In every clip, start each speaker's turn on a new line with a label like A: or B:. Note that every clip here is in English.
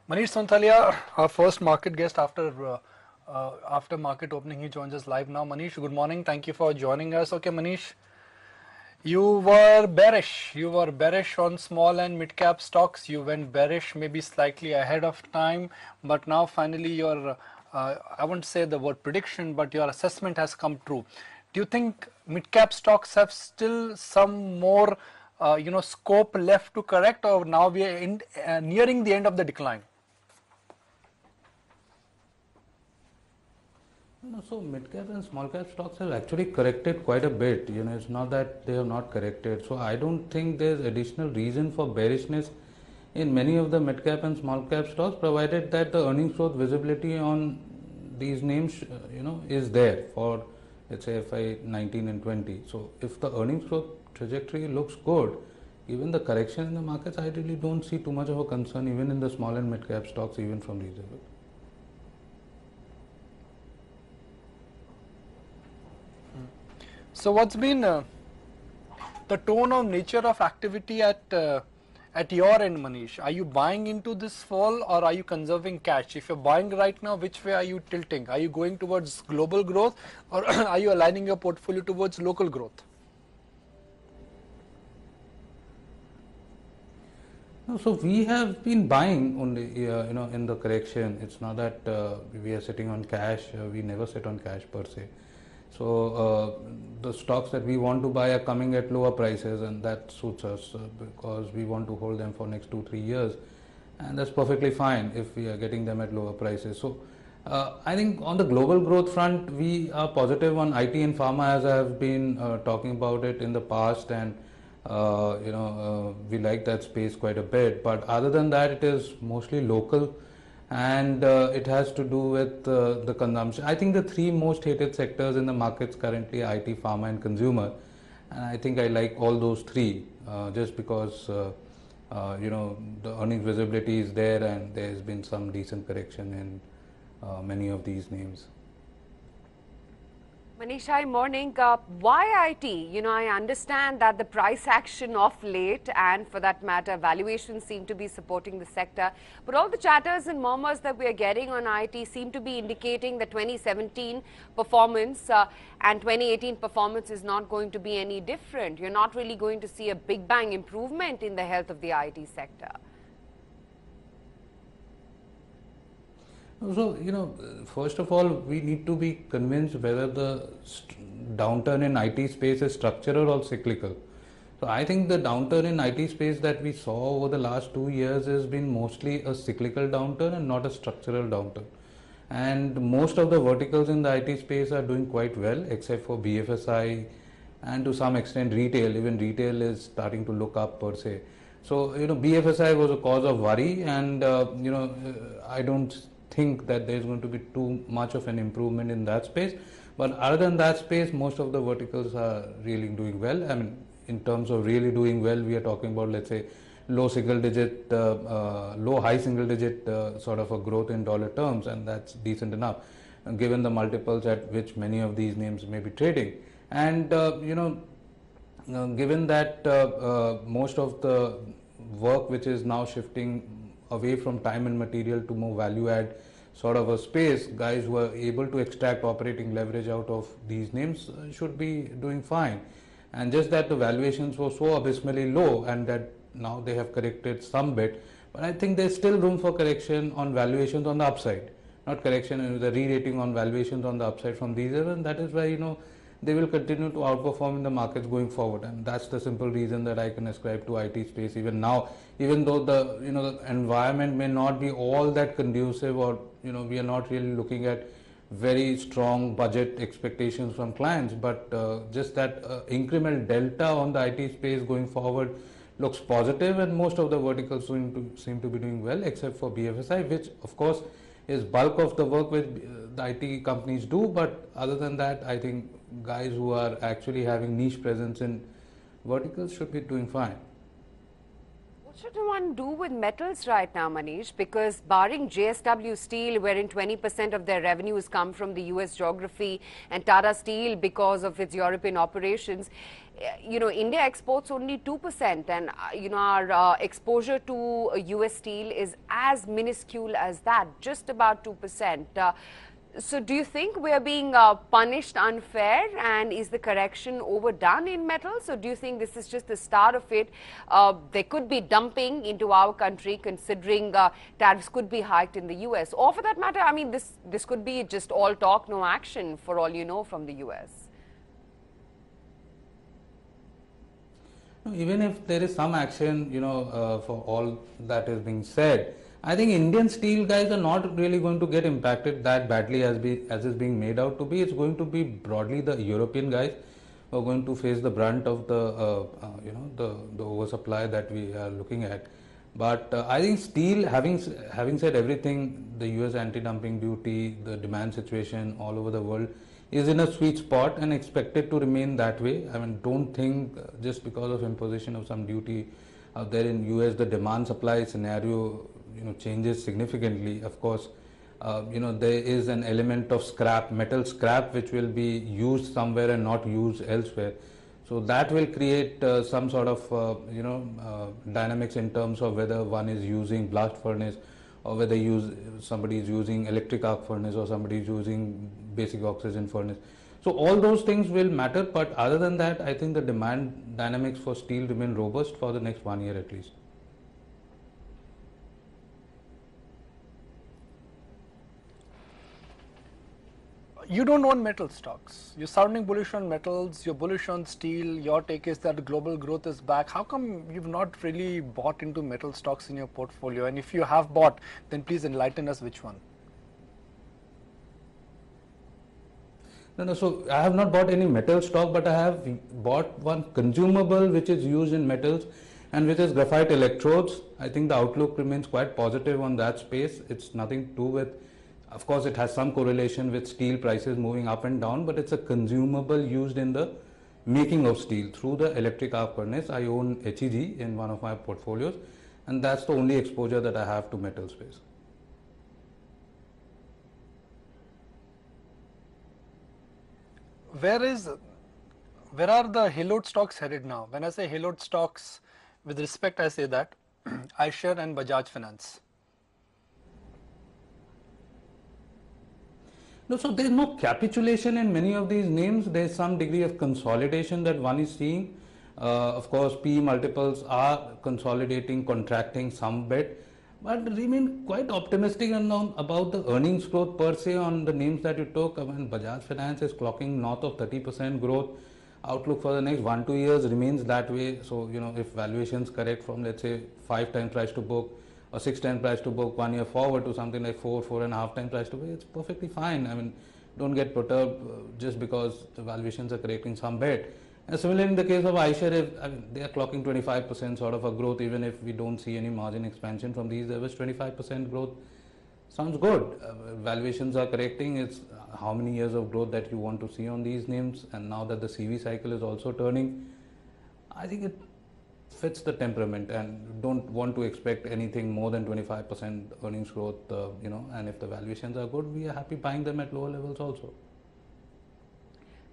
A: Manish Sonthalia, our first market guest after market opening, he joins us live now. Manish, good morning. Thank you for joining us. Okay, Manish, you were bearish. You were bearish on small and mid cap stocks. You went bearish maybe slightly ahead of time, but now finally your, I won't say the word prediction, but your assessment has come true. Do you think mid cap stocks have still some more, scope left to correct, or now we are nearing the end of the decline?
B: No, so mid cap and small cap stocks have actually corrected quite a bit. It's not that they have not corrected. So I don't think there's additional reason for bearishness in many of the mid cap and small cap stocks, provided that the earnings growth visibility on these names, is there for, let's say, FY 19 and 20. So if the earnings growth trajectory looks good, even the correction in the markets, I really don't see too much of a concern, even in the small and mid cap stocks, even from these levels.
A: So what's been the tone of nature of activity at your end, Manish? Are you buying into this fall or are you conserving cash? If you're buying right now, which way are you tilting? Are you going towards global growth or are you aligning your portfolio towards local growth?
B: No, so we have been buying only, in the correction. It's not that we are sitting on cash. We never sit on cash per se. So the stocks that we want to buy are coming at lower prices, and that suits us because we want to hold them for next 2-3 years, and that's perfectly fine if we are getting them at lower prices. So I think on the global growth front, we are positive on IT and pharma, as I have been talking about it in the past, and we like that space quite a bit. But other than that, it is mostly local, and it has to do with the consumption. I think the three most hated sectors in the markets currently are IT, pharma, and consumer, and I think I like all those three just because the earnings visibility is there, and there has been some decent correction in many of these names.
C: Manish, hi, morning. Why IT? I understand that the price action of late and for that matter, valuations seem to be supporting the sector. But all the chatters and murmurs that we are getting on IT seem to be indicating that 2017 performance and 2018 performance is not going to be any different. You're not really going to see a big bang improvement in the health of the IT sector.
B: So, first of all, we need to be convinced whether the downturn in IT space is structural or cyclical. So, I think the downturn in IT space that we saw over the last 2 years has been mostly a cyclical downturn and not a structural downturn. And most of the verticals in the IT space are doing quite well, except for BFSI and to some extent retail. Even retail is starting to look up per se. So, BFSI was a cause of worry, and I don't think that there is going to be too much of an improvement in that space. But other than that space, most of the verticals are really doing well. I mean, in terms of really doing well, we are talking about, let's say, low high single digit sort of a growth in dollar terms, and that's decent enough given the multiples at which many of these names may be trading. And given that most of the work which is now shifting away from time and material to more value add sort of a space, guys who are able to extract operating leverage out of these names should be doing fine. And just that the valuations were so abysmally low, and that now they have corrected some bit, but I think there's still room for correction on valuations on the upside, not correction, the re-rating on valuations on the upside from these levels, and that is why they will continue to outperform in the markets going forward. And that's the simple reason that I can ascribe to IT space even now, even though the environment may not be all that conducive, or we are not really looking at very strong budget expectations from clients, but just that incremental delta on the IT space going forward looks positive, and most of the verticals seem to be doing well, except for BFSI, which of course is bulk of the work which the IT companies do. But other than that, I think guys who are actually having niche presence in verticals should be doing fine.
C: should one do with metals right now, Manish? Because barring JSW Steel, wherein 20% of their revenues come from the US geography, and Tata Steel because of its European operations, India exports only 2%, and our exposure to US steel is as minuscule as that, just about 2%. So do you think we are being punished unfair, and is the correction overdone in metals, or do you think this is just the start of it? There could be dumping into our country considering tariffs could be hiked in the US, or for that matter, I mean, this could be just all talk, no action for all you know from the US.
B: Even if there is some action, for all that is being said, I think Indian steel guys are not really going to get impacted that badly as is being made out to be. It's going to be broadly the European guys who are going to face the brunt of the oversupply that we are looking at. But I think steel, having said everything, the US anti-dumping duty, the demand situation all over the world is in a sweet spot and expected to remain that way. I mean, don't think just because of imposition of some duty out there in US, the demand supply scenario changes significantly. Of course, there is an element of scrap, metal scrap, which will be used somewhere and not used elsewhere. So that will create some sort of dynamics in terms of whether one is using blast furnace or whether somebody is using electric arc furnace or somebody is using basic oxygen furnace. So all those things will matter, but other than that, I think the demand dynamics for steel remain robust for the next 1 year at least.
A: You don't own metal stocks. You're sounding bullish on metals, you're bullish on steel. Your take is that global growth is back. How come you've not really bought into metal stocks in your portfolio? And if you have bought, then please enlighten us which one.
B: No, so I have not bought any metal stock, but I have bought one consumable which is used in metals and which is graphite electrodes. I think the outlook remains quite positive on that space. It's nothing to do with, of course, it has some correlation with steel prices moving up and down, but it's a consumable used in the making of steel through the electric arc furnace. I own HEG in one of my portfolios, and that's the only exposure that I have to metal space.
A: Where are the haloed stocks headed now? When I say haloed stocks, with respect, I say that iShares and Bajaj Finance.
B: No, so there is no capitulation in many of these names. There is some degree of consolidation that one is seeing. Of course, PE multiples are consolidating, contracting some bit, but remain quite optimistic about the earnings growth per se on the names that you took. I mean, Bajaj Finance is clocking north of 30% growth. Outlook for the next 1-2 years remains that way. So, if valuations correct from, let's say, 5 times price to book or 6 times price to book 1 year forward to something like 4.5 times price to book, it's perfectly fine. I mean, don't get perturbed just because the valuations are correcting some bit. And similarly, in the case of iShares, I mean, they are clocking 25% sort of a growth, even if we don't see any margin expansion from these levels. 25% growth sounds good. Valuations are correcting. It's how many years of growth that you want to see on these names, and now that the CV cycle is also turning, I think it fits the temperament, and don't want to expect anything more than 25% earnings growth, and if the valuations are good, we are happy buying them at lower levels also.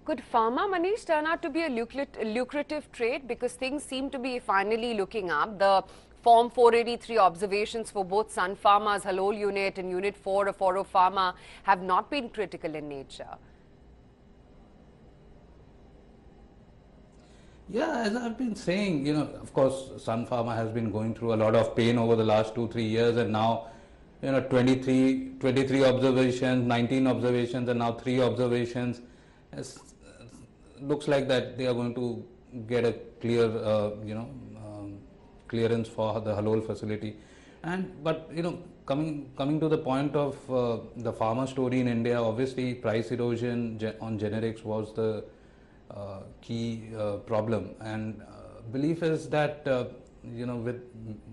C: Could pharma, Manish, turn out to be a lucrative trade, because things seem to be finally looking up? The Form 483 observations for both Sun Pharma's Halol unit and Unit 4 of Oro Pharma have not been critical in nature.
B: Yeah, as I've been saying, of course, Sun Pharma has been going through a lot of pain over the last 2-3 years, and now, 23 observations, 19 observations, and now 3 observations. Looks like that they are going to get a clear, clearance for the Halol facility. But coming to the point of the pharma story in India, obviously price erosion on generics was the key problem, and belief is that with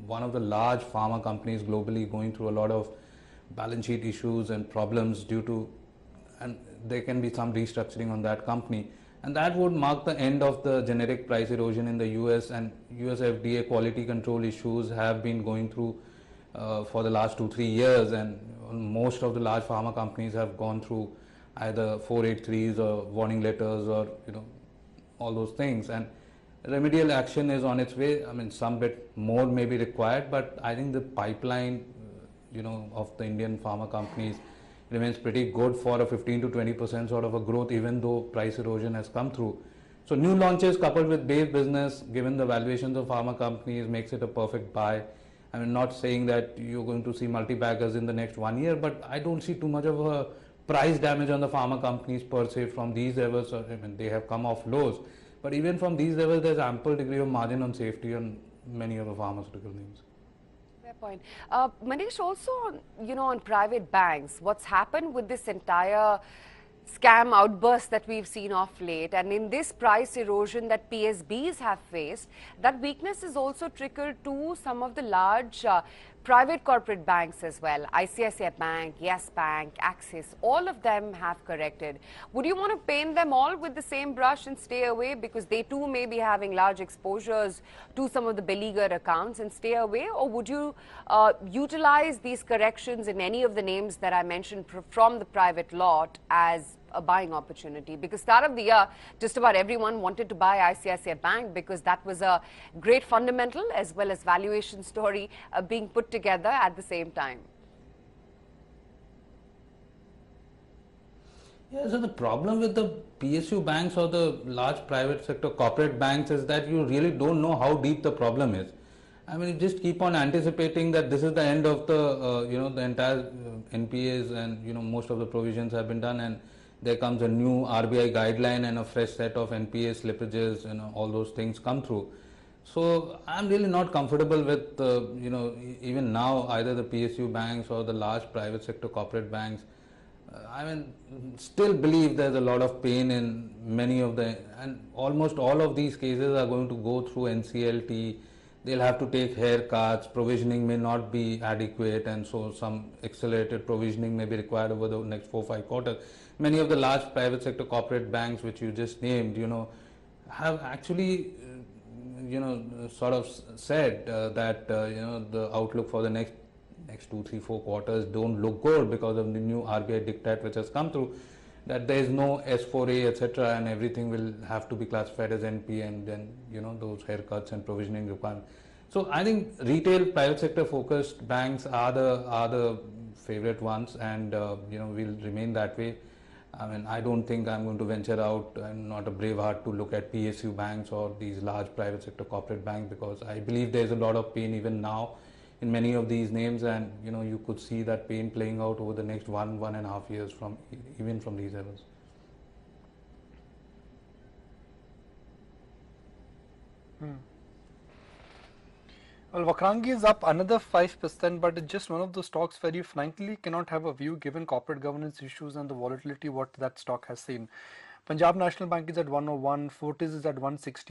B: one of the large pharma companies globally going through a lot of balance sheet issues and problems due to, and there can be some restructuring on that company, and that would mark the end of the generic price erosion in the US. And US FDA quality control issues have been going through for the last 2-3 years, and most of the large pharma companies have gone through either 483s or warning letters, or all those things, and remedial action is on its way. I mean, some bit more may be required, but I think the pipeline of the Indian pharma companies remains pretty good for a 15 to 20% sort of a growth, even though price erosion has come through. So new launches coupled with base business, given the valuations of pharma companies, makes it a perfect buy. I mean, not saying that you're going to see multi-baggers in the next 1 year, but I don't see too much of a price damage on the pharma companies per se from these levels. I mean, they have come off lows, but even from these levels, there's ample degree of margin on safety on many of the pharmaceutical names.
C: Fair point. Manish, also, on private banks, what's happened with this entire scam outburst that we've seen of late, and in this price erosion that PSBs have faced, that weakness is also trickled to some of the large private corporate banks as well. ICICI Bank, Yes Bank, Axis, all of them have corrected. Would you want to paint them all with the same brush and stay away, because they too may be having large exposures to some of the beleaguered accounts, and stay away? Or would you utilize these corrections in any of the names that I mentioned from the private lot as a buying opportunity? Because start of the year, just about everyone wanted to buy ICICI Bank because that was a great fundamental as well as valuation story being put together at the same time.
B: Yeah, so the problem with the PSU banks or the large private sector corporate banks is that you really don't know how deep the problem is. I mean, you just keep on anticipating that this is the end of the the entire NPAs, and most of the provisions have been done, and there comes a new RBI guideline and a fresh set of NPA slippages, all those things come through. So I'm really not comfortable with even now either the PSU banks or the large private sector corporate banks. I mean, still believe there's a lot of pain in many of the, and almost all of these cases are going to go through NCLT. They'll have to take haircuts, provisioning may not be adequate, and so some accelerated provisioning may be required over the next 4-5 quarters. Many of the large private sector corporate banks which you just named, have actually sort of said that the outlook for the next 2, 3, 4 quarters don't look good because of the new RBI diktat which has come through, that there is no S4A, etc., and everything will have to be classified as NP, and then those haircuts and provisioning requirements. So I think retail private sector focused banks are the favorite ones, and will remain that way. I mean, I don't think I'm going to venture out. I'm not a brave heart to look at PSU banks or these large private sector corporate banks, because I believe there's a lot of pain even now in many of these names, and you could see that pain playing out over the next 1.5 years from even from these levels.
A: Well, Vakrangi is up another 5%, but it's just one of those stocks where you frankly cannot have a view given corporate governance issues and the volatility what that stock has seen. Punjab National Bank is at 101, Fortis is at 160.